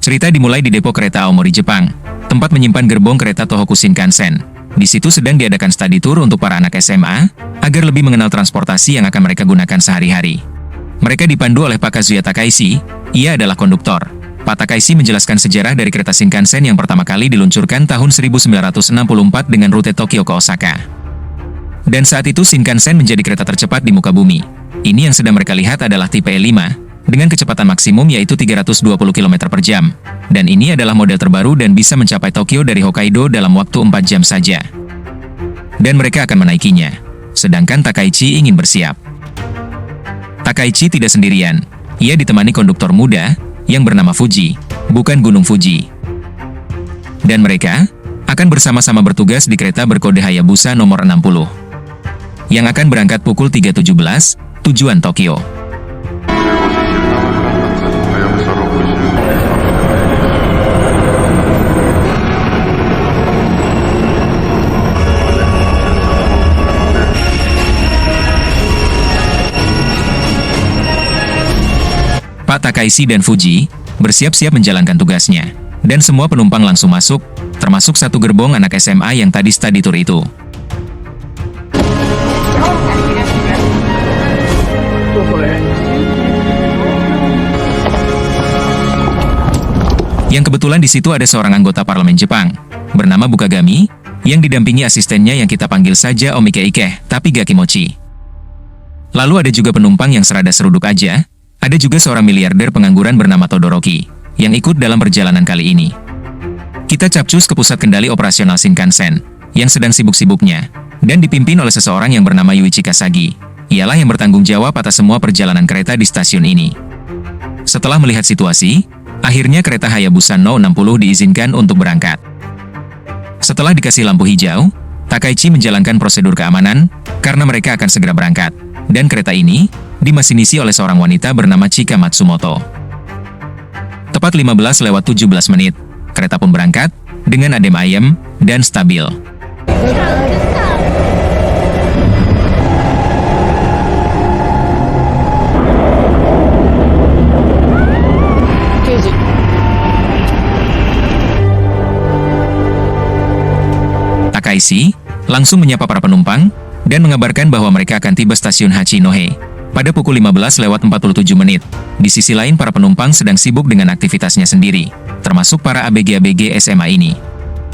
Cerita dimulai di depo kereta Aomori, Jepang, tempat menyimpan gerbong kereta Tohoku Shinkansen. Di situ sedang diadakan study tour untuk para anak SMA, agar lebih mengenal transportasi yang akan mereka gunakan sehari-hari. Mereka dipandu oleh Pak Kazuya Takaishi, ia adalah konduktor. Pak Takaishi menjelaskan sejarah dari kereta Shinkansen yang pertama kali diluncurkan tahun 1964 dengan rute Tokyo ke Osaka. Dan saat itu Shinkansen menjadi kereta tercepat di muka bumi. Ini yang sedang mereka lihat adalah tipe E5, dengan kecepatan maksimum yaitu 320 km per jam. Dan ini adalah model terbaru dan bisa mencapai Tokyo dari Hokkaido dalam waktu 4 jam saja. Dan mereka akan menaikinya. Sedangkan Takaichi ingin bersiap. Takaichi tidak sendirian. Ia ditemani konduktor muda, yang bernama Fuji, bukan Gunung Fuji. Dan mereka akan bersama-sama bertugas di kereta berkode Hayabusa nomor 60. Yang akan berangkat pukul 3.17, tujuan Tokyo. Pak Takaishi dan Fuji bersiap-siap menjalankan tugasnya. Dan semua penumpang langsung masuk, termasuk satu gerbong anak SMA yang tadi study tour itu. Yang kebetulan di situ ada seorang anggota parlemen Jepang, bernama Bukagami, yang didampingi asistennya yang kita panggil saja Omike Ike, tapi Gakimochi. Lalu ada juga penumpang yang serada seruduk aja. Ada juga seorang miliarder pengangguran bernama Todoroki, yang ikut dalam perjalanan kali ini. Kita capcus ke pusat kendali operasional Shinkansen, yang sedang sibuk-sibuknya, dan dipimpin oleh seseorang yang bernama Yuichi Kasagi. Ialah yang bertanggung jawab atas semua perjalanan kereta di stasiun ini. Setelah melihat situasi, akhirnya kereta Hayabusa No 60 diizinkan untuk berangkat. Setelah dikasih lampu hijau, Takaichi menjalankan prosedur keamanan, karena mereka akan segera berangkat. Dan kereta ini dimasinisi oleh seorang wanita bernama Chika Matsumoto. Tepat 15:17, kereta pun berangkat, dengan adem ayem, dan stabil. Takaishi langsung menyapa para penumpang, dan mengabarkan bahwa mereka akan tiba stasiun Hachinohe pada pukul 15:47. Di sisi lain para penumpang sedang sibuk dengan aktivitasnya sendiri, termasuk para ABG-ABG SMA ini.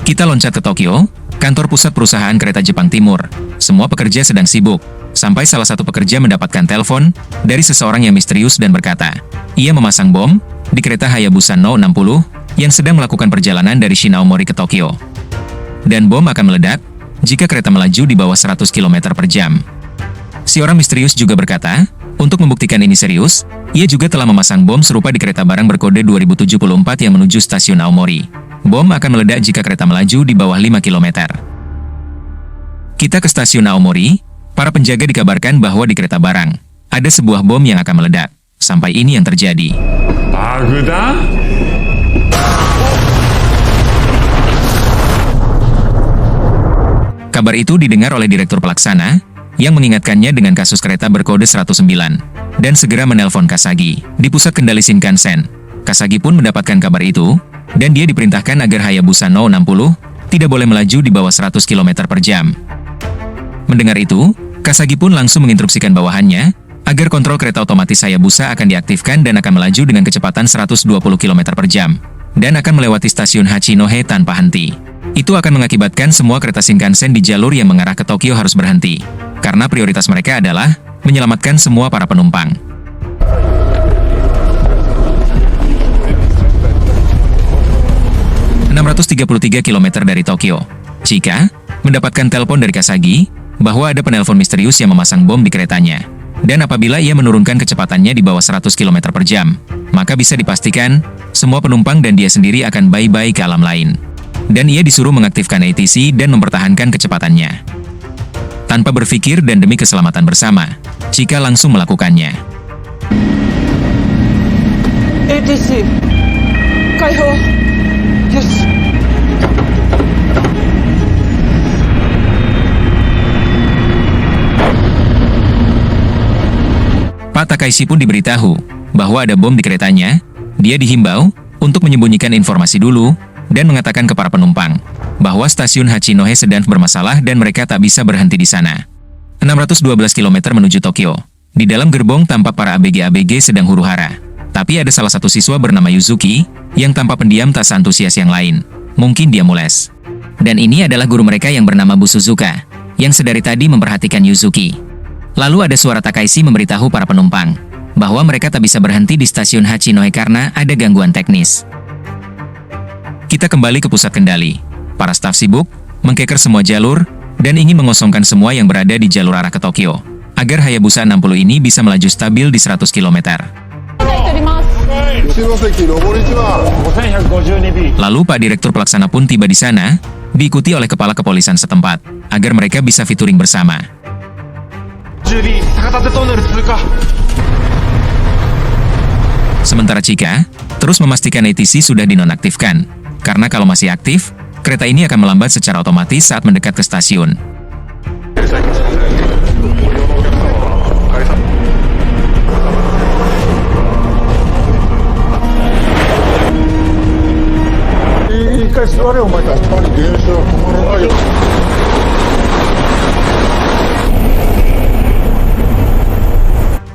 Kita loncat ke Tokyo, kantor pusat perusahaan kereta Jepang Timur. Semua pekerja sedang sibuk, sampai salah satu pekerja mendapatkan telepon dari seseorang yang misterius dan berkata, ia memasang bom di kereta Hayabusa No 60 yang sedang melakukan perjalanan dari Shinaomori ke Tokyo. Dan bom akan meledak jika kereta melaju di bawah 100 km per jam. Si orang misterius juga berkata, untuk membuktikan ini serius, ia juga telah memasang bom serupa di kereta barang berkode 2074 yang menuju stasiun Aomori. Bom akan meledak jika kereta melaju di bawah 5 km. Kita ke stasiun Aomori, para penjaga dikabarkan bahwa di kereta barang, ada sebuah bom yang akan meledak. Sampai ini yang terjadi. Kabar itu didengar oleh Direktur Pelaksana, yang mengingatkannya dengan kasus kereta berkode 109, dan segera menelpon Kasagi, di pusat kendali Shinkansen. Kasagi pun mendapatkan kabar itu, dan dia diperintahkan agar Hayabusa No 60 tidak boleh melaju di bawah 100 km per jam. Mendengar itu, Kasagi pun langsung menginstruksikan bawahannya, agar kontrol kereta otomatis Hayabusa akan diaktifkan dan akan melaju dengan kecepatan 120 km per jam, dan akan melewati stasiun Hachinohe tanpa henti. Itu akan mengakibatkan semua kereta Shinkansen di jalur yang mengarah ke Tokyo harus berhenti, karena prioritas mereka adalah menyelamatkan semua para penumpang. ...633 km dari Tokyo, Chika mendapatkan telepon dari Kasagi bahwa ada penelpon misterius yang memasang bom di keretanya. Dan apabila ia menurunkan kecepatannya di bawah 100 km per jam, maka bisa dipastikan semua penumpang dan dia sendiri akan bye-bye ke alam lain. Dan ia disuruh mengaktifkan ATC dan mempertahankan kecepatannya. Tanpa berpikir dan demi keselamatan bersama, Chika langsung melakukannya. ATC, Kaiho, yes. Pak Takaishi pun diberitahu bahwa ada bom di keretanya. Dia dihimbau untuk menyembunyikan informasi dulu dan mengatakan ke para penumpang bahwa stasiun Hachinohe sedang bermasalah dan mereka tak bisa berhenti di sana. 612 km menuju Tokyo. Di dalam gerbong tampak para ABG-ABG sedang huru-hara. Tapi ada salah satu siswa bernama Yuzuki yang tampak pendiam tak seantusias yang lain. Mungkin dia mules. Dan ini adalah guru mereka yang bernama Bu Suzuka, yang sedari tadi memperhatikan Yuzuki. Lalu ada suara Takaishi memberitahu para penumpang bahwa mereka tak bisa berhenti di stasiun Hachinohe karena ada gangguan teknis. Kita kembali ke pusat kendali. Para staf sibuk, mengkeker semua jalur, dan ingin mengosongkan semua yang berada di jalur arah ke Tokyo, agar Hayabusa 60 ini bisa melaju stabil di 100 km. Lalu Pak Direktur Pelaksana pun tiba di sana, diikuti oleh kepala kepolisian setempat, agar mereka bisa featuring bersama. Sementara Chika terus memastikan ATC sudah dinonaktifkan, karena kalau masih aktif, kereta ini akan melambat secara otomatis saat mendekat ke stasiun.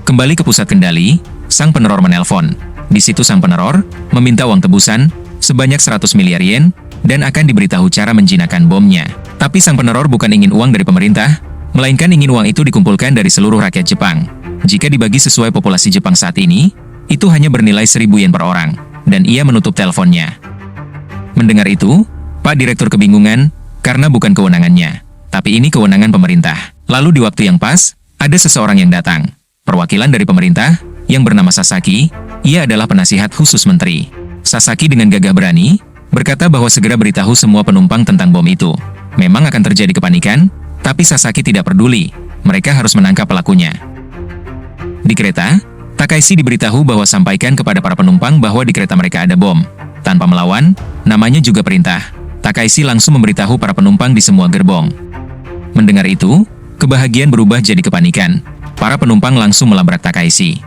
Kembali ke pusat kendali, sang peneror menelpon. Di situ sang peneror meminta uang tebusan sebanyak 100 miliar yen dan akan diberitahu cara menjinakkan bomnya. Tapi sang peneror bukan ingin uang dari pemerintah, melainkan ingin uang itu dikumpulkan dari seluruh rakyat Jepang. Jika dibagi sesuai populasi Jepang saat ini, itu hanya bernilai 1000 yen per orang, dan ia menutup teleponnya. Mendengar itu, Pak Direktur kebingungan, karena bukan kewenangannya, tapi ini kewenangan pemerintah. Lalu di waktu yang pas, ada seseorang yang datang. Perwakilan dari pemerintah, yang bernama Sasaki, ia adalah penasihat khusus menteri. Sasaki dengan gagah berani, berkata bahwa segera beritahu semua penumpang tentang bom itu. Memang akan terjadi kepanikan, tapi Sasaki tidak peduli, mereka harus menangkap pelakunya. Di kereta, Takaishi diberitahu bahwa sampaikan kepada para penumpang bahwa di kereta mereka ada bom. Tanpa melawan, namanya juga perintah. Takaishi langsung memberitahu para penumpang di semua gerbong. Mendengar itu, kebahagiaan berubah jadi kepanikan. Para penumpang langsung melabrak Takaishi.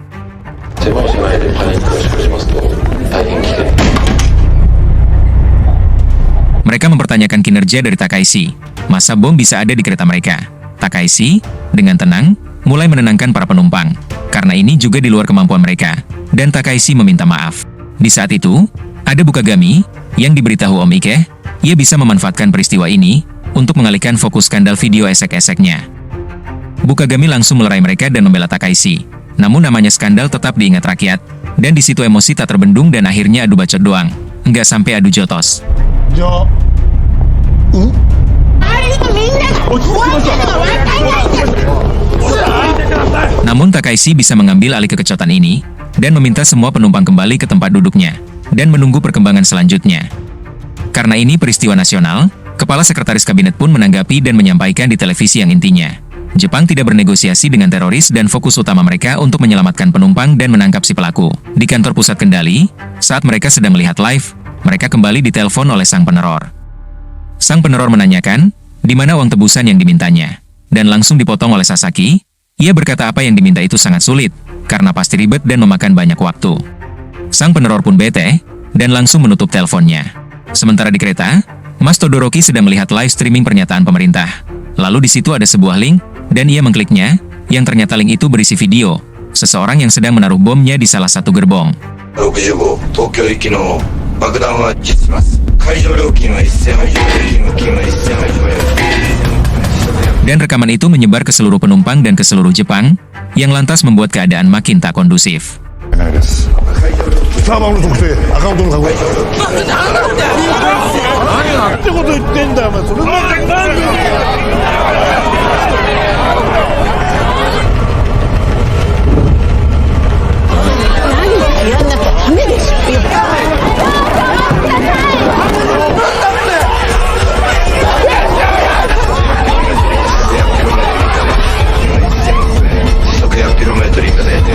Mereka mempertanyakan kinerja dari Takaishi. Masa bom bisa ada di kereta mereka? Takaishi, dengan tenang, mulai menenangkan para penumpang. Karena ini juga di luar kemampuan mereka. Dan Takaishi meminta maaf. Di saat itu, ada Bukagami, yang diberitahu Om Ike, ia bisa memanfaatkan peristiwa ini untuk mengalihkan fokus skandal video esek-eseknya. Bukagami langsung melerai mereka dan membela Takaishi. Namun namanya skandal tetap diingat rakyat, dan di situ emosi tak terbendung dan akhirnya adu bacot doang. Nggak sampai adu jotos. Namun Takaishi bisa mengambil alih kekecotan ini, dan meminta semua penumpang kembali ke tempat duduknya, dan menunggu perkembangan selanjutnya. Karena ini peristiwa nasional, Kepala Sekretaris Kabinet pun menanggapi dan menyampaikan di televisi yang intinya, Jepang tidak bernegosiasi dengan teroris dan fokus utama mereka untuk menyelamatkan penumpang dan menangkap si pelaku. Di kantor pusat kendali, saat mereka sedang melihat live, mereka kembali ditelepon oleh sang peneror. Sang peneror menanyakan, di mana uang tebusan yang dimintanya, dan langsung dipotong oleh Sasaki. Ia berkata apa yang diminta itu sangat sulit, karena pasti ribet dan memakan banyak waktu. Sang peneror pun bete, dan langsung menutup teleponnya. Sementara di kereta, Mas Todoroki sedang melihat live streaming pernyataan pemerintah. Lalu di situ ada sebuah link, dan ia mengkliknya, yang ternyata link itu berisi video seseorang yang sedang menaruh bomnya di salah satu gerbong. Dan rekaman itu menyebar ke seluruh penumpang dan ke seluruh Jepang, yang lantas membuat keadaan makin tak kondusif.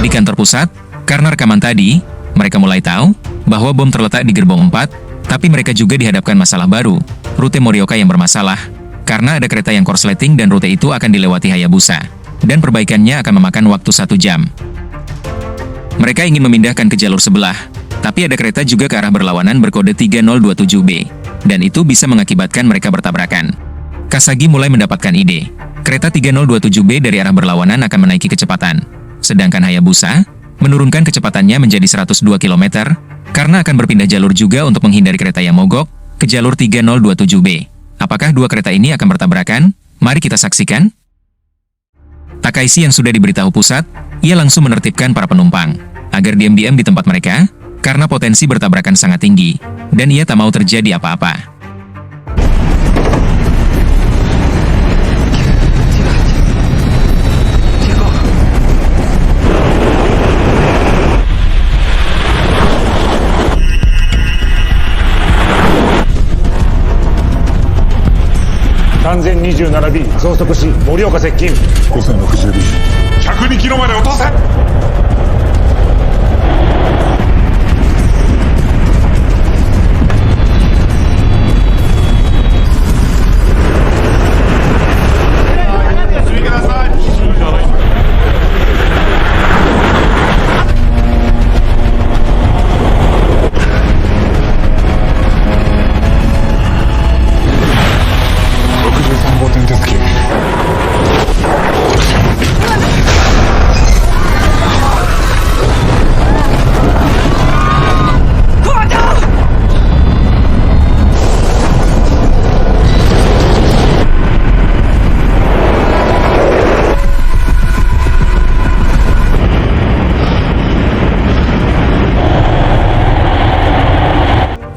Di kantor pusat, karena rekaman tadi, mereka mulai tahu bahwa bom terletak di gerbong 4, tapi mereka juga dihadapkan masalah baru, rute Morioka yang bermasalah, karena ada kereta yang korsleting dan rute itu akan dilewati Hayabusa, dan perbaikannya akan memakan waktu 1 jam. Mereka ingin memindahkan ke jalur sebelah, Tapi ada kereta juga ke arah berlawanan berkode 3027B, dan itu bisa mengakibatkan mereka bertabrakan. Kasagi mulai mendapatkan ide. Kereta 3027B dari arah berlawanan akan menaiki kecepatan, sedangkan Hayabusa menurunkan kecepatannya menjadi 102 km, karena akan berpindah jalur juga untuk menghindari kereta yang mogok ke jalur 3027B. Apakah dua kereta ini akan bertabrakan? Mari kita saksikan. Takaishi yang sudah diberitahu pusat, ia langsung menertibkan para penumpang agar diam-diam di tempat mereka, karena potensi bertabrakan sangat tinggi, dan ia tak mau terjadi apa-apa.3027B 増速し盛岡接近 5060B 102キロまで落とせ。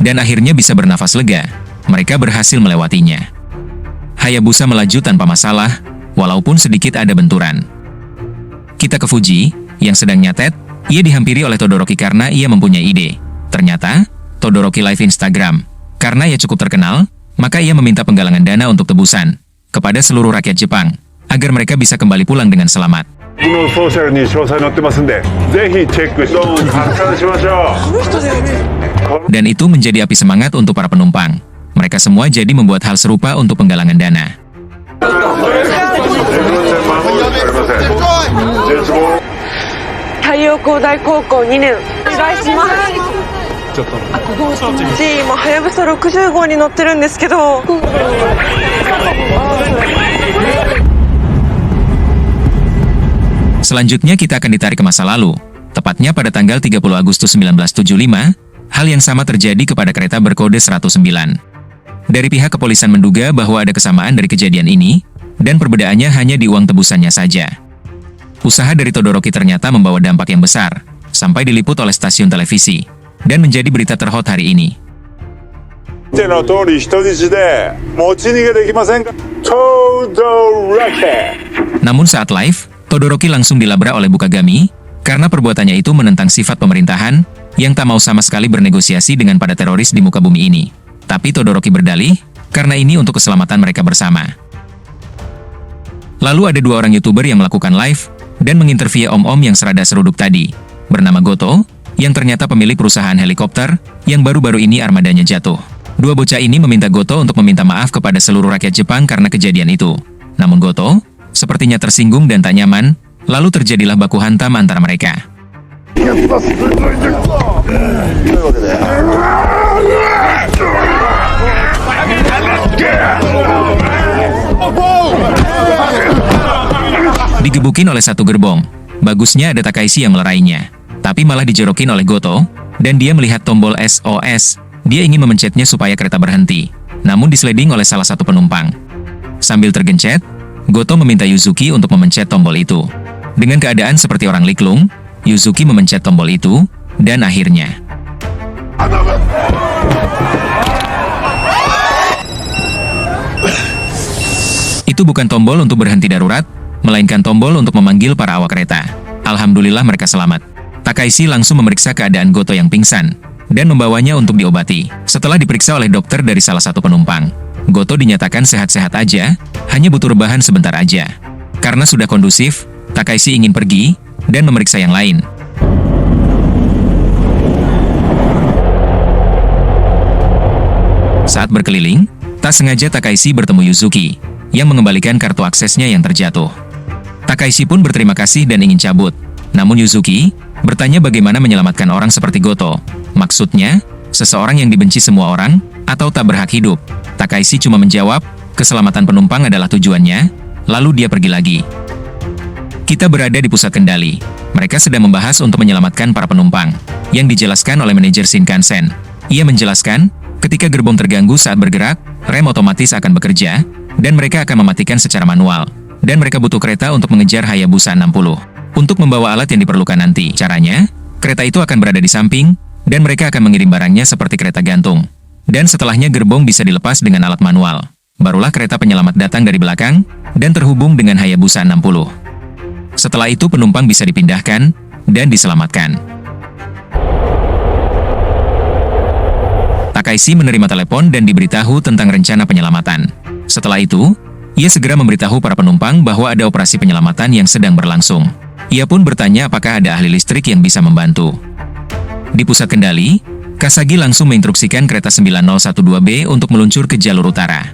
Dan akhirnya bisa bernafas lega. Mereka berhasil melewatinya. Hayabusa melaju tanpa masalah, walaupun sedikit ada benturan. Kita ke Fuji, yang sedang nyatet. Ia dihampiri oleh Todoroki karena ia mempunyai ide. Ternyata, Todoroki live Instagram. Karena ia cukup terkenal, maka ia meminta penggalangan dana untuk tebusan kepada seluruh rakyat Jepang, agar mereka bisa kembali pulang dengan selamat. Dan itu menjadi api semangat untuk para penumpang. Mereka semua jadi membuat hal serupa untuk penggalangan dana. Selanjutnya kita akan ditarik ke masa lalu, tepatnya pada tanggal 30 Agustus 1975, hal yang sama terjadi kepada kereta berkode 109. Dari pihak kepolisian menduga bahwa ada kesamaan dari kejadian ini, dan perbedaannya hanya di uang tebusannya saja. Usaha dari Todoroki ternyata membawa dampak yang besar, sampai diliput oleh stasiun televisi, dan menjadi berita terhot hari ini. Namun saat live, Todoroki langsung dilabrak oleh Bukagami, karena perbuatannya itu menentang sifat pemerintahan, yang tak mau sama sekali bernegosiasi dengan para teroris di muka bumi ini. Tapi Todoroki berdalih, karena ini untuk keselamatan mereka bersama. Lalu ada dua orang YouTuber yang melakukan live, dan menginterview om-om yang serada seruduk tadi, bernama Goto, yang ternyata pemilik perusahaan helikopter, yang baru-baru ini armadanya jatuh. Dua bocah ini meminta Goto untuk meminta maaf kepada seluruh rakyat Jepang karena kejadian itu. Namun Goto, sepertinya tersinggung dan tak nyaman, lalu terjadilah baku hantam antara mereka. Digebukin oleh satu gerbong. Bagusnya ada Takaishi yang melerainya, tapi malah dijorokin oleh Goto, dan dia melihat tombol SOS. Dia ingin memencetnya supaya kereta berhenti, namun disleding oleh salah satu penumpang. Sambil tergencet, Goto meminta Yuzuki untuk memencet tombol itu. Dengan keadaan seperti orang liklung, Yuzuki memencet tombol itu, dan akhirnya itu bukan tombol untuk berhenti darurat, melainkan tombol untuk memanggil para awak kereta. Alhamdulillah mereka selamat. Takaishi langsung memeriksa keadaan Goto yang pingsan, dan membawanya untuk diobati. Setelah diperiksa oleh dokter dari salah satu penumpang, Goto dinyatakan sehat-sehat aja, hanya butuh rebahan sebentar aja. Karena sudah kondusif, Takaishi ingin pergi, dan memeriksa yang lain. Saat berkeliling, tak sengaja Takaishi bertemu Yuzuki, yang mengembalikan kartu aksesnya yang terjatuh. Takaishi pun berterima kasih dan ingin cabut. Namun Yuzuki bertanya bagaimana menyelamatkan orang seperti Goto, Maksudnya, seseorang yang dibenci semua orang, atau tak berhak hidup. Takaishi cuma menjawab, keselamatan penumpang adalah tujuannya, lalu dia pergi lagi. Kita berada di pusat kendali. Mereka sedang membahas untuk menyelamatkan para penumpang, yang dijelaskan oleh manajer Shinkansen. Ia menjelaskan, ketika gerbong terganggu saat bergerak, rem otomatis akan bekerja, dan mereka akan mematikan secara manual. Dan mereka butuh kereta untuk mengejar Hayabusa 60. Untuk membawa alat yang diperlukan nanti. Caranya, kereta itu akan berada di samping, dan mereka akan mengirim barangnya seperti kereta gantung. Dan setelahnya gerbong bisa dilepas dengan alat manual. Barulah kereta penyelamat datang dari belakang, dan terhubung dengan Hayabusa 60. Setelah itu penumpang bisa dipindahkan, dan diselamatkan. Takaishi menerima telepon dan diberitahu tentang rencana penyelamatan. Setelah itu, ia segera memberitahu para penumpang bahwa ada operasi penyelamatan yang sedang berlangsung. Ia pun bertanya apakah ada ahli listrik yang bisa membantu. Di pusat kendali, Kasagi langsung menginstruksikan kereta 9012B untuk meluncur ke jalur utara.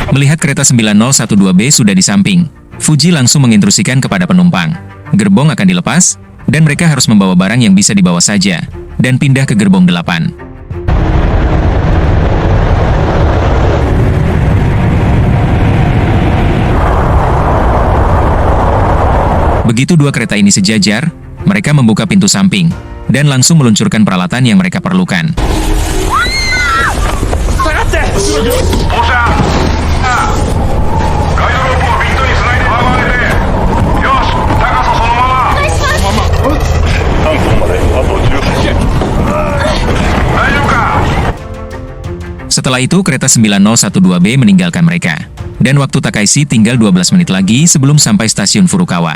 Melihat kereta 9012B sudah di samping, Fuji langsung menginstruksikan kepada penumpang. Gerbong akan dilepas, dan mereka harus membawa barang yang bisa dibawa saja, dan pindah ke gerbong 8. Begitu dua kereta ini sejajar, mereka membuka pintu samping, dan langsung meluncurkan peralatan yang mereka perlukan. Setelah itu, kereta 9012B meninggalkan mereka. Dan waktu Takaishi tinggal 12 menit lagi sebelum sampai stasiun Furukawa.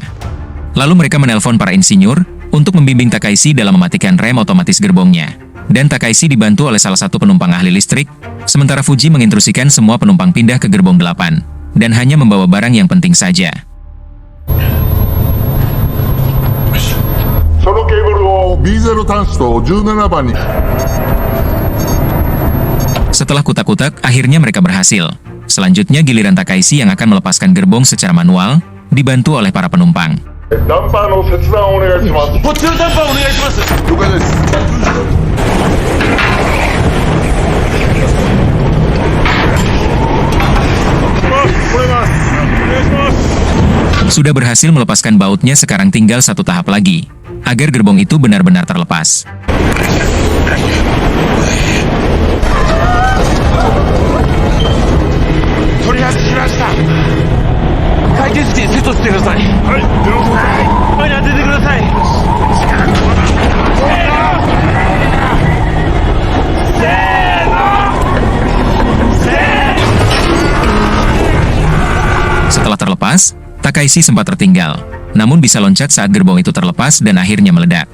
Lalu mereka menelpon para insinyur untuk membimbing Takaishi dalam mematikan rem otomatis gerbongnya. Dan Takaishi dibantu oleh salah satu penumpang ahli listrik, sementara Fuji menginstruksikan semua penumpang pindah ke gerbong 8, dan hanya membawa barang yang penting saja. Setelah kutak-kutak, akhirnya mereka berhasil. Selanjutnya giliran Takaishi yang akan melepaskan gerbong secara manual, dibantu oleh para penumpang. Sudah berhasil melepaskan bautnya, sekarang tinggal satu tahap lagi, agar gerbong itu benar-benar terlepas. Setelah terlepas, Takaishi sempat tertinggal, namun bisa loncat saat gerbong itu terlepas dan akhirnya meledak.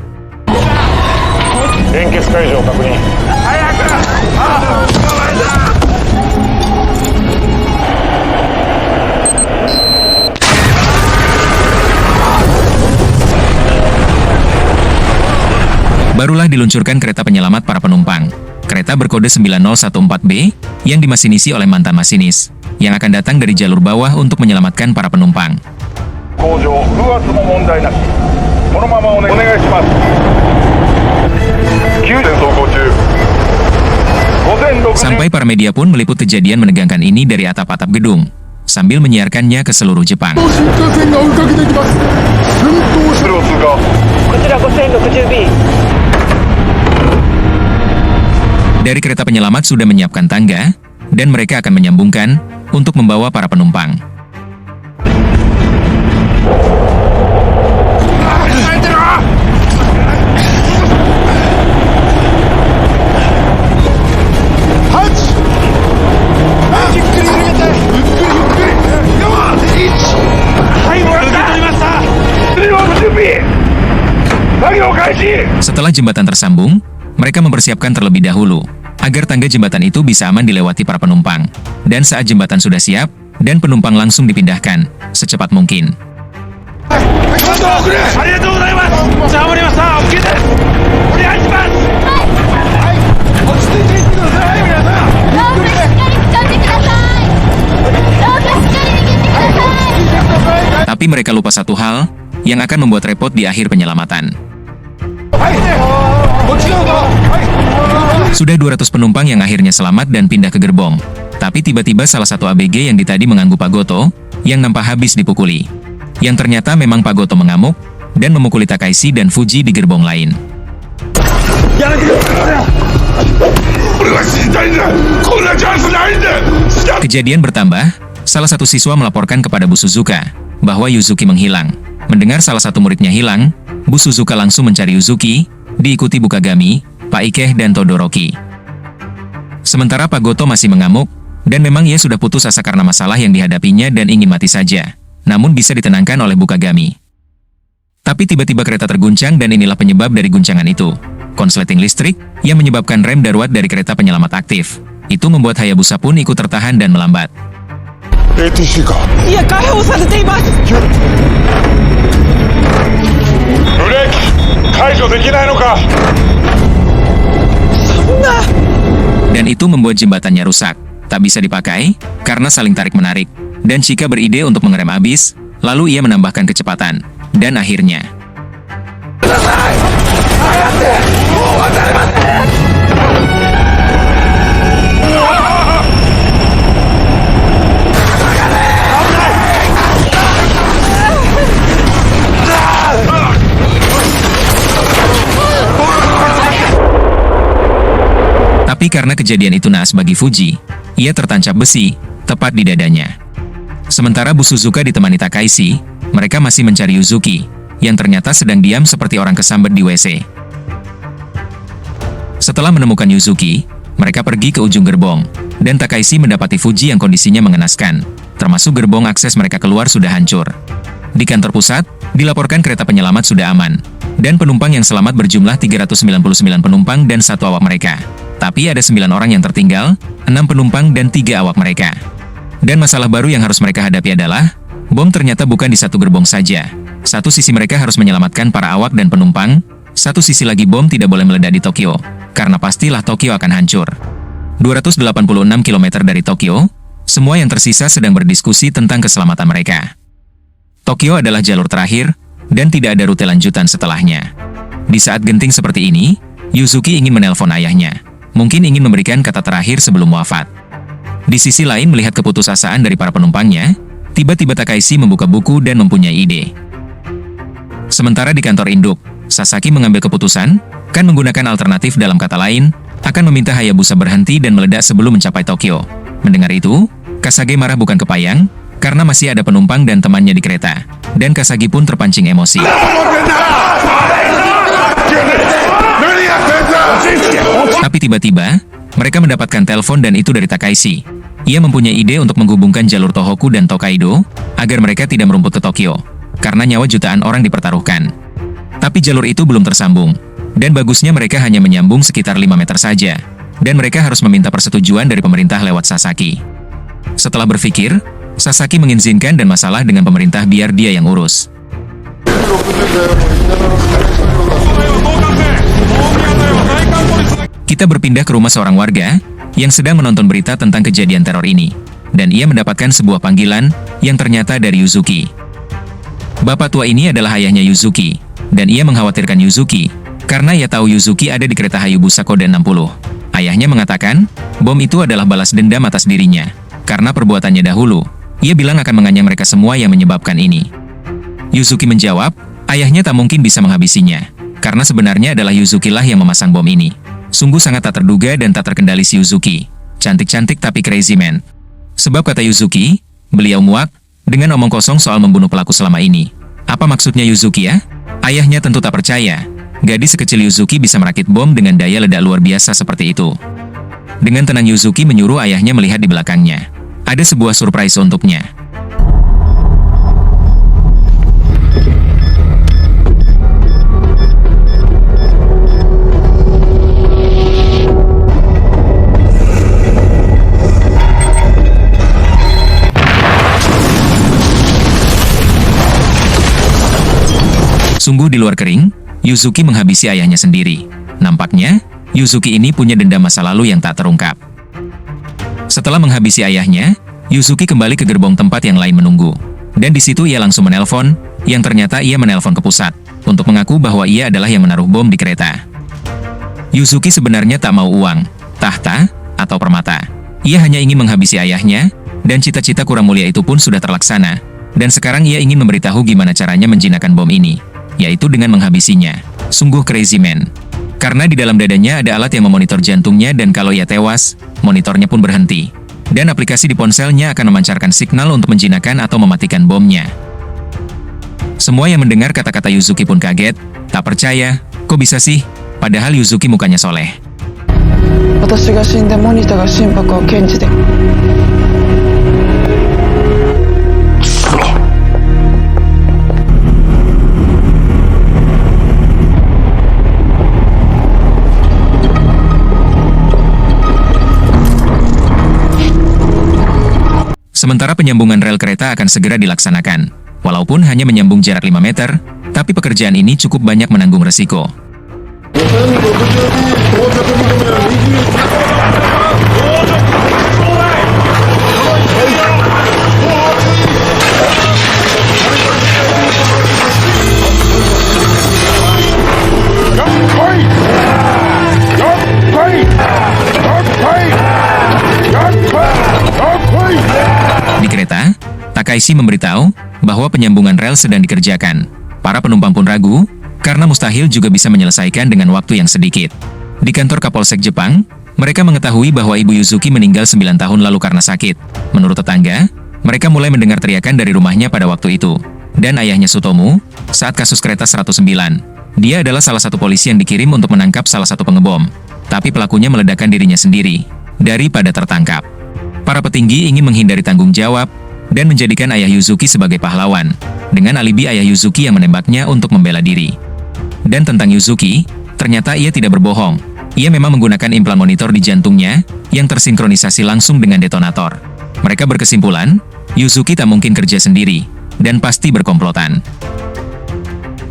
Barulah diluncurkan kereta penyelamat para penumpang. Kereta berkode 9014B yang dimasinisi oleh mantan masinis, yang akan datang dari jalur bawah untuk menyelamatkan para penumpang. Sampai para media pun meliput kejadian menegangkan ini dari atap-atap gedung, sambil menyiarkannya ke seluruh Jepang. Dari kereta penyelamat sudah menyiapkan tangga, dan mereka akan menyambungkan untuk membawa para penumpang. Setelah jembatan tersambung, mereka mempersiapkan terlebih dahulu, agar tangga jembatan itu bisa aman dilewati para penumpang. Dan saat jembatan sudah siap, dan penumpang langsung dipindahkan, secepat mungkin. Tapi mereka lupa satu hal yang akan membuat repot di akhir penyelamatan. Sudah 200 penumpang yang akhirnya selamat dan pindah ke gerbong. Tapi tiba-tiba salah satu ABG yang tadi mengganggu Pak Goto, yang nampak habis dipukuli. Yang ternyata memang Pak Goto mengamuk dan memukuli Takaishi dan Fuji di gerbong lain. Kejadian bertambah, salah satu siswa melaporkan kepada Bu Suzuka bahwa Yuzuki menghilang. Mendengar salah satu muridnya hilang, Bu Suzuka langsung mencari Yuzuki, diikuti Bukagami, Pak Ikeh dan Todoroki. Sementara Pak Goto masih mengamuk, dan memang ia sudah putus asa karena masalah yang dihadapinya dan ingin mati saja. Namun bisa ditenangkan oleh Bukagami. Tapi tiba-tiba kereta terguncang dan inilah penyebab dari guncangan itu. Konsleting listrik yang menyebabkan rem darurat dari kereta penyelamat aktif. Itu membuat Hayabusa pun ikut tertahan dan melambat. ATC かいや、解放されています。ブレーキ解除できないのか。そんな。 Dan itu membuat jembatannya rusak. Tak bisa dipakai, karena saling tarik-menarik. Dan Chika beride untuk mengerem abis, lalu ia menambahkan kecepatan. Dan akhirnya... Tapi karena kejadian itu naas bagi Fuji, ia tertancap besi, tepat di dadanya. Sementara Bu Suzuka ditemani Takaishi, mereka masih mencari Yuzuki, yang ternyata sedang diam seperti orang kesambet di WC. Setelah menemukan Yuzuki, mereka pergi ke ujung gerbong, dan Takaishi mendapati Fuji yang kondisinya mengenaskan, termasuk gerbong akses mereka keluar sudah hancur. Di kantor pusat, dilaporkan kereta penyelamat sudah aman, dan penumpang yang selamat berjumlah 399 penumpang dan 1 awak mereka. Tapi ada 9 orang yang tertinggal, 6 penumpang dan 3 awak mereka. Dan masalah baru yang harus mereka hadapi adalah, bom ternyata bukan di satu gerbong saja. Satu sisi mereka harus menyelamatkan para awak dan penumpang, satu sisi lagi bom tidak boleh meledak di Tokyo, karena pastilah Tokyo akan hancur. 286 km dari Tokyo, semua yang tersisa sedang berdiskusi tentang keselamatan mereka. Tokyo adalah jalur terakhir, dan tidak ada rute lanjutan setelahnya. Di saat genting seperti ini, Yuzuki ingin menelpon ayahnya. Mungkin ingin memberikan kata terakhir sebelum wafat. Di sisi lain melihat keputusasaan dari para penumpangnya, tiba-tiba Takaishi membuka buku dan mempunyai ide. Sementara di kantor induk, Sasaki mengambil keputusan, kan menggunakan alternatif dalam kata lain, akan meminta Hayabusa berhenti dan meledak sebelum mencapai Tokyo. Mendengar itu, Kasage marah bukan kepayang, karena masih ada penumpang dan temannya di kereta. Dan Kasagi pun terpancing emosi. Tapi tiba-tiba, mereka mendapatkan telepon dan itu dari Takaishi. Ia mempunyai ide untuk menghubungkan jalur Tohoku dan Tokaido, agar mereka tidak merumput ke Tokyo, karena nyawa jutaan orang dipertaruhkan. Tapi jalur itu belum tersambung, dan bagusnya mereka hanya menyambung sekitar 5 meter saja, dan mereka harus meminta persetujuan dari pemerintah lewat Sasaki. Setelah berpikir, Sasaki mengizinkan dan masalah dengan pemerintah biar dia yang urus. Kita berpindah ke rumah seorang warga yang sedang menonton berita tentang kejadian teror ini, dan ia mendapatkan sebuah panggilan yang ternyata dari Yuzuki. Bapak tua ini adalah ayahnya Yuzuki, dan ia mengkhawatirkan Yuzuki karena ia tahu Yuzuki ada di kereta Hayabusa kode 60. Ayahnya mengatakan, bom itu adalah balas dendam atas dirinya, karena perbuatannya dahulu. Ia bilang akan menganyam mereka semua yang menyebabkan ini. Yuzuki menjawab, ayahnya tak mungkin bisa menghabisinya, karena sebenarnya adalah Yuzuki lah yang memasang bom ini. Sungguh sangat tak terduga dan tak terkendali si Yuzuki. Cantik-cantik tapi crazy man. Sebab kata Yuzuki, beliau muak dengan omong kosong soal membunuh pelaku selama ini. Apa maksudnya Yuzuki ya? Ayahnya tentu tak percaya. Gadis sekecil Yuzuki bisa merakit bom dengan daya ledak luar biasa seperti itu. Dengan tenang Yuzuki menyuruh ayahnya melihat di belakangnya. Ada sebuah surprise untuknya. Sungguh di luar kering, Yuzuki menghabisi ayahnya sendiri. Nampaknya, Yuzuki ini punya dendam masa lalu yang tak terungkap. Setelah menghabisi ayahnya, Yuzuki kembali ke gerbong tempat yang lain menunggu. Dan di situ ia langsung menelpon, yang ternyata ia menelpon ke pusat, untuk mengaku bahwa ia adalah yang menaruh bom di kereta. Yuzuki sebenarnya tak mau uang, tahta, atau permata. Ia hanya ingin menghabisi ayahnya, dan cita-cita kurang mulia itu pun sudah terlaksana. Dan sekarang ia ingin memberitahu gimana caranya menjinakkan bom ini, yaitu dengan menghabisinya. Sungguh crazy man. Karena di dalam dadanya ada alat yang memonitor jantungnya dan kalau ia tewas, monitornya pun berhenti. Dan aplikasi di ponselnya akan memancarkan signal untuk menjinakkan atau mematikan bomnya. Semua yang mendengar kata-kata Yuzuki pun kaget, tak percaya, kok bisa sih? Padahal Yuzuki mukanya soleh. 私が死んでモニタが心拍を検知で Sementara penyambungan rel kereta akan segera dilaksanakan. Walaupun hanya menyambung jarak 5 meter, tapi pekerjaan ini cukup banyak menanggung resiko. Di kereta, Takaishi memberitahu bahwa penyambungan rel sedang dikerjakan. Para penumpang pun ragu, karena mustahil juga bisa menyelesaikan dengan waktu yang sedikit. Di kantor Kapolsek Jepang, mereka mengetahui bahwa ibu Yuzuki meninggal 9 tahun lalu karena sakit. Menurut tetangga, mereka mulai mendengar teriakan dari rumahnya pada waktu itu. Dan ayahnya Sutomu, saat kasus kereta 109. Dia adalah salah satu polisi yang dikirim untuk menangkap salah satu pengebom. Tapi pelakunya meledakkan dirinya sendiri, daripada tertangkap. Para petinggi ingin menghindari tanggung jawab, dan menjadikan ayah Yuzuki sebagai pahlawan, dengan alibi ayah Yuzuki yang menembaknya untuk membela diri. Dan tentang Yuzuki, ternyata ia tidak berbohong. Ia memang menggunakan implan monitor di jantungnya, yang tersinkronisasi langsung dengan detonator. Mereka berkesimpulan, Yuzuki tak mungkin kerja sendiri, dan pasti berkomplotan.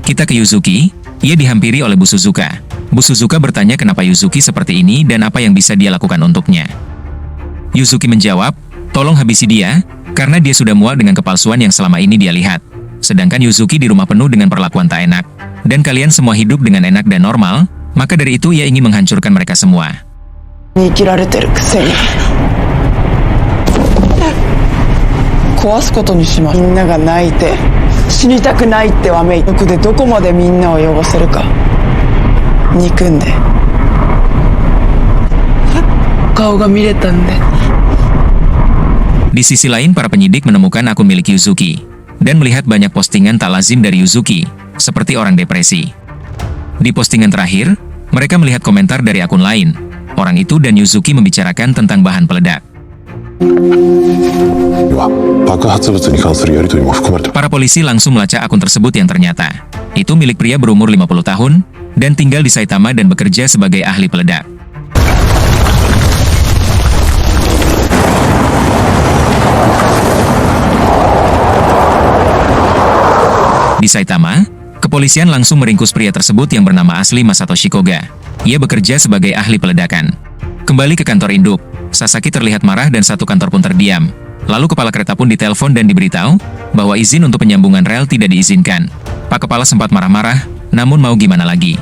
Kita ke Yuzuki, ia dihampiri oleh Bu Suzuka. Bu Suzuka bertanya kenapa Yuzuki seperti ini dan apa yang bisa dia lakukan untuknya. Yuzuki menjawab, tolong habisi dia, karena dia sudah muak dengan kepalsuan yang selama ini dia lihat. Sedangkan Yuzuki di rumah penuh dengan perlakuan tak enak. Dan kalian semua hidup dengan enak dan normal, maka dari itu ia ingin menghancurkan mereka semua. 生きられてるくせに壊すことにします。みんなが泣いて死にたくないってわめいてでどこまでみんなを汚せるか憎んで顔が見れたんで。 Di sisi lain, para penyidik menemukan akun milik Yuzuki dan melihat banyak postingan tak lazim dari Yuzuki, seperti orang depresi. Di postingan terakhir, mereka melihat komentar dari akun lain. Orang itu dan Yuzuki membicarakan tentang bahan peledak. Para polisi langsung melacak akun tersebut yang ternyata itu milik pria berumur 50 tahun dan tinggal di Saitama dan bekerja sebagai ahli peledak. Di Saitama, kepolisian langsung meringkus pria tersebut yang bernama asli Masato Shikoga. Ia bekerja sebagai ahli peledakan. Kembali ke kantor induk, Sasaki terlihat marah dan satu kantor pun terdiam. Lalu kepala kereta pun ditelepon dan diberitahu bahwa izin untuk penyambungan rel tidak diizinkan. Pak Kepala sempat marah-marah, namun mau gimana lagi.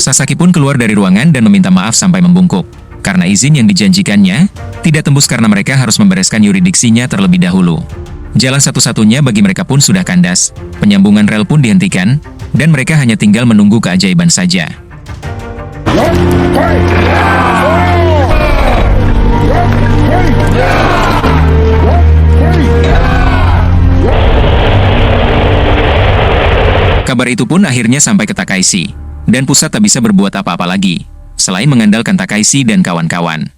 Sasaki pun keluar dari ruangan dan meminta maaf sampai membungkuk. Karena izin yang dijanjikannya tidak tembus karena mereka harus membereskan yuridiksinya terlebih dahulu. Jalan satu-satunya bagi mereka pun sudah kandas, penyambungan rel pun dihentikan, dan mereka hanya tinggal menunggu keajaiban saja. Kabar itu pun akhirnya sampai ke Takaishi, dan pusat tak bisa berbuat apa-apa lagi, selain mengandalkan Takaishi dan kawan-kawan.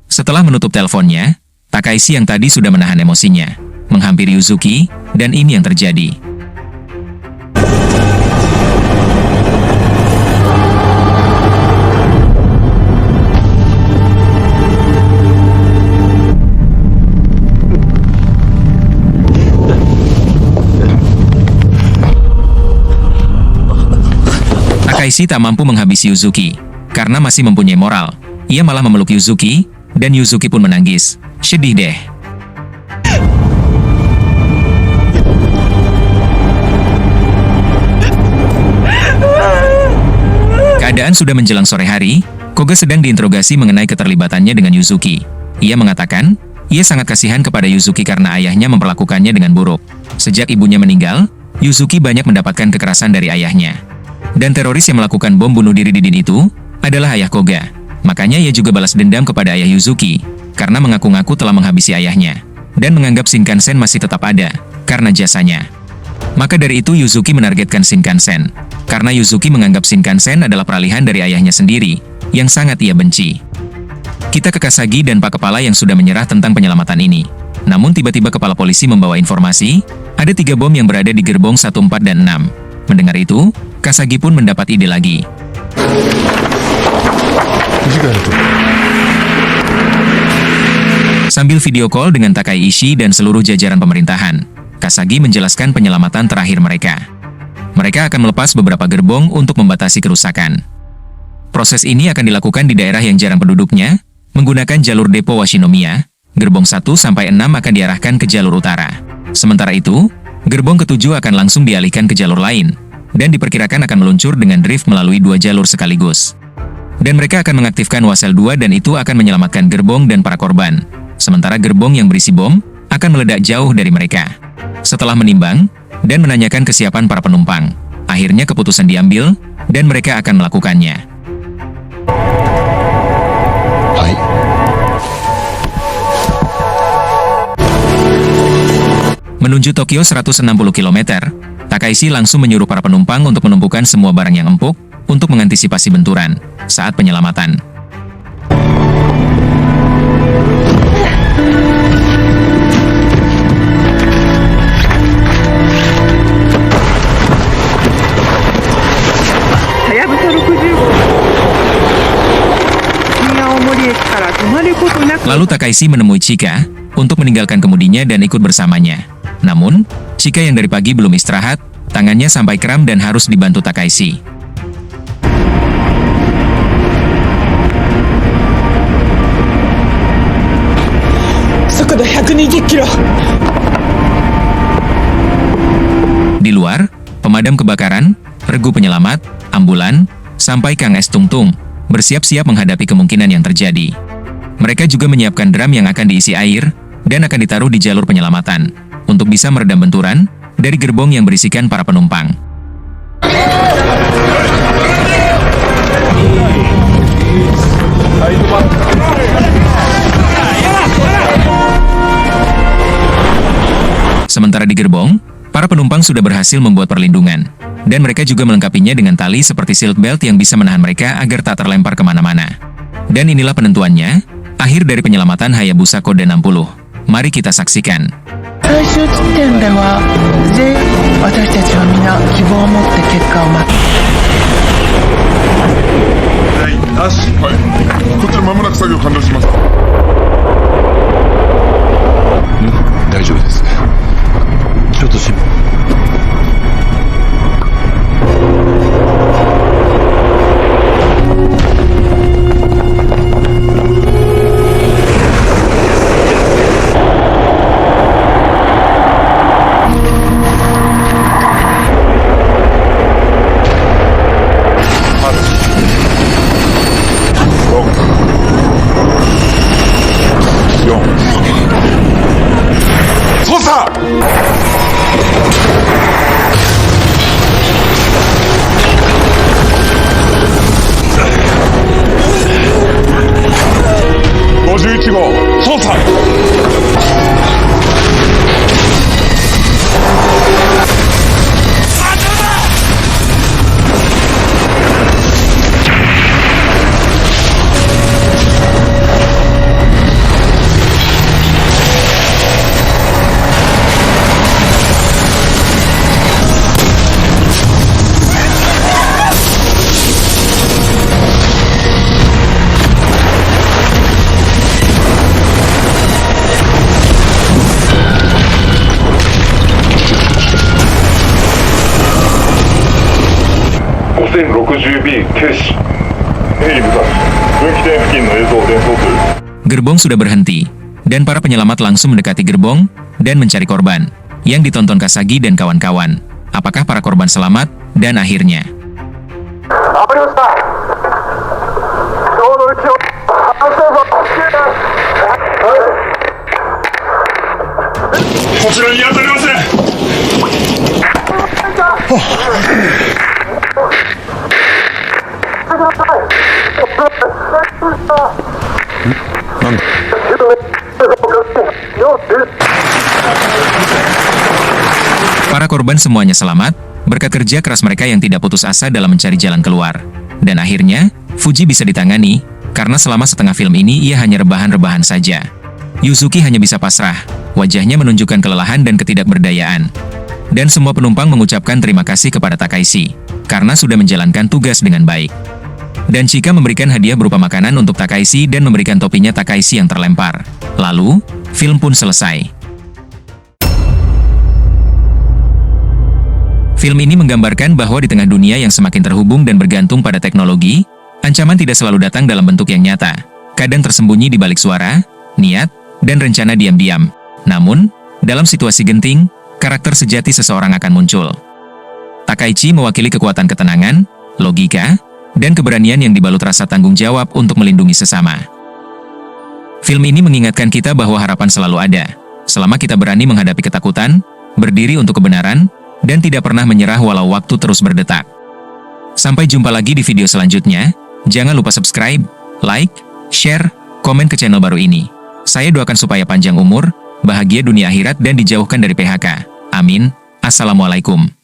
Setelah menutup teleponnya, Takaishi yang tadi sudah menahan emosinya menghampiri Yuzuki, dan ini yang terjadi. Takaishi tak mampu menghabisi Yuzuki, karena masih mempunyai moral. Ia malah memeluk Yuzuki, dan Yuzuki pun menangis. Sedih deh. Pertigaan sudah menjelang sore hari, Koga sedang diinterogasi mengenai keterlibatannya dengan Yuzuki. Ia mengatakan, ia sangat kasihan kepada Yuzuki karena ayahnya memperlakukannya dengan buruk. Sejak ibunya meninggal, Yuzuki banyak mendapatkan kekerasan dari ayahnya. Dan teroris yang melakukan bom bunuh diri di Dindin itu adalah ayah Koga. Makanya ia juga balas dendam kepada ayah Yuzuki, karena mengaku-ngaku telah menghabisi ayahnya. Dan menganggap Shinkansen masih tetap ada, karena jasanya. Maka dari itu Yuzuki menargetkan Shinkansen. Karena Yuzuki menganggap Shinkansen adalah peralihan dari ayahnya sendiri, yang sangat ia benci. Kita ke Kasagi dan Pak Kepala yang sudah menyerah tentang penyelamatan ini. Namun tiba-tiba kepala polisi membawa informasi, ada 3 bom yang berada di gerbong 1, 4, dan 6. Mendengar itu, Kasagi pun mendapat ide lagi. Sambil video call dengan Takai Ishii dan seluruh jajaran pemerintahan, Kasagi menjelaskan penyelamatan terakhir mereka. Mereka akan melepas beberapa gerbong untuk membatasi kerusakan. Proses ini akan dilakukan di daerah yang jarang penduduknya, menggunakan jalur depo Washinomiya. Gerbong 1 sampai 6 akan diarahkan ke jalur utara. Sementara itu, gerbong ke-7 akan langsung dialihkan ke jalur lain, dan diperkirakan akan meluncur dengan drift melalui 2 jalur sekaligus. Dan mereka akan mengaktifkan Wasel 2 dan itu akan menyelamatkan gerbong dan para korban. Sementara gerbong yang berisi bom akan meledak jauh dari mereka. Setelah menimbang dan menanyakan kesiapan para penumpang, akhirnya keputusan diambil dan mereka akan melakukannya. Hai. Menuju Tokyo 160 km, Takaishi langsung menyuruh para penumpang untuk menumpukan semua barang yang empuk untuk mengantisipasi benturan saat penyelamatan. Lalu Takaishi menemui Chika untuk meninggalkan kemudinya dan ikut bersamanya. Namun, Chika yang dari pagi belum istirahat, tangannya sampai kram dan harus dibantu Takaishi. Di luar, pemadam kebakaran, regu penyelamat, ambulan, sampai Kang Es Tungtung bersiap-siap menghadapi kemungkinan yang terjadi. Mereka juga menyiapkan drum yang akan diisi air dan akan ditaruh di jalur penyelamatan untuk bisa meredam benturan dari gerbong yang berisikan para penumpang. Sementara di gerbong, para penumpang sudah berhasil membuat perlindungan, dan mereka juga melengkapinya dengan tali seperti seat belt yang bisa menahan mereka agar tak terlempar kemana-mana. Dan inilah penentuannya, akhir dari penyelamatan Hayabusa Kode 60. Mari kita saksikan. Gerbong sudah berhenti, dan para penyelamat langsung mendekati gerbong dan mencari korban, yang ditonton Kasagi dan kawan-kawan. Apakah para korban selamat? Dan akhirnya... こちらに当たりません。なんだ。 Para korban semuanya selamat, berkat kerja keras mereka yang tidak putus asa dalam mencari jalan keluar. Dan akhirnya, Fuji bisa ditangani, karena selama setengah film ini ia hanya rebahan-rebahan saja. Yuzuki hanya bisa pasrah, wajahnya menunjukkan kelelahan dan ketidakberdayaan. Dan semua penumpang mengucapkan terima kasih kepada Takaishi, karena sudah menjalankan tugas dengan baik. Dan Chika memberikan hadiah berupa makanan untuk Takaishi dan memberikan topinya Takaishi yang terlempar. Lalu, film pun selesai. Film ini menggambarkan bahwa di tengah dunia yang semakin terhubung dan bergantung pada teknologi, ancaman tidak selalu datang dalam bentuk yang nyata. Kadang tersembunyi di balik suara, niat, dan rencana diam-diam. Namun, dalam situasi genting, karakter sejati seseorang akan muncul. Takaichi mewakili kekuatan ketenangan, logika, dan keberanian yang dibalut rasa tanggung jawab untuk melindungi sesama. Film ini mengingatkan kita bahwa harapan selalu ada, selama kita berani menghadapi ketakutan, berdiri untuk kebenaran, dan tidak pernah menyerah walau waktu terus berdetak. Sampai jumpa lagi di video selanjutnya. Jangan lupa subscribe, like, share, komen ke channel baru ini. Saya doakan supaya panjang umur, bahagia dunia akhirat dan dijauhkan dari PHK. Amin. Assalamualaikum.